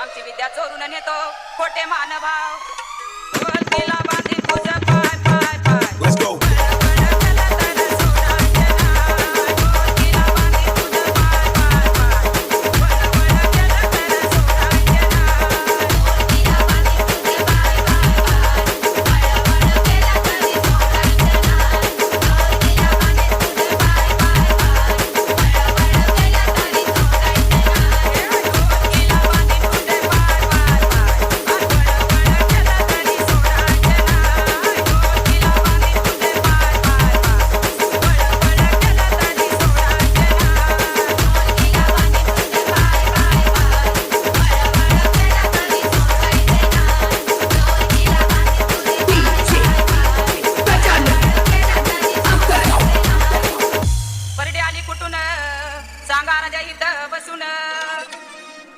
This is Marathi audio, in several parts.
आमची विद्या चोरून नेतो खोटे मानभाव बोलतीला बांधी तुझं पाय पाय पाय Let's go.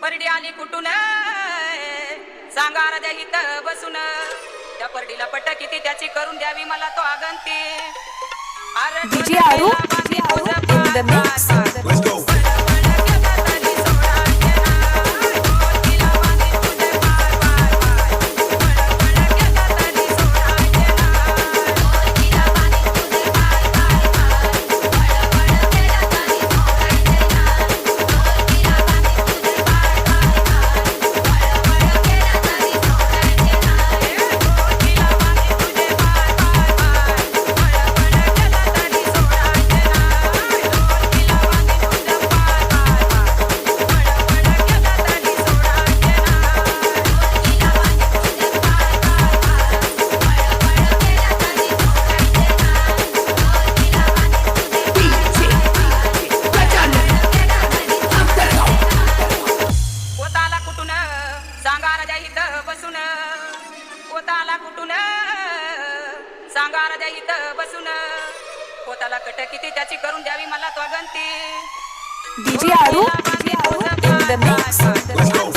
परडी आली कुठून सांगा राजा इथं बसून त्या परडीला पट किती त्याची करून द्यावी मला तो आगंती अरे DJ Aru in the mix. Let's go. सांगा राजा इथं बसून पोताला कट किती त्याची करून द्यावी मला तो गंती DJ Aru in the mix. Let's go.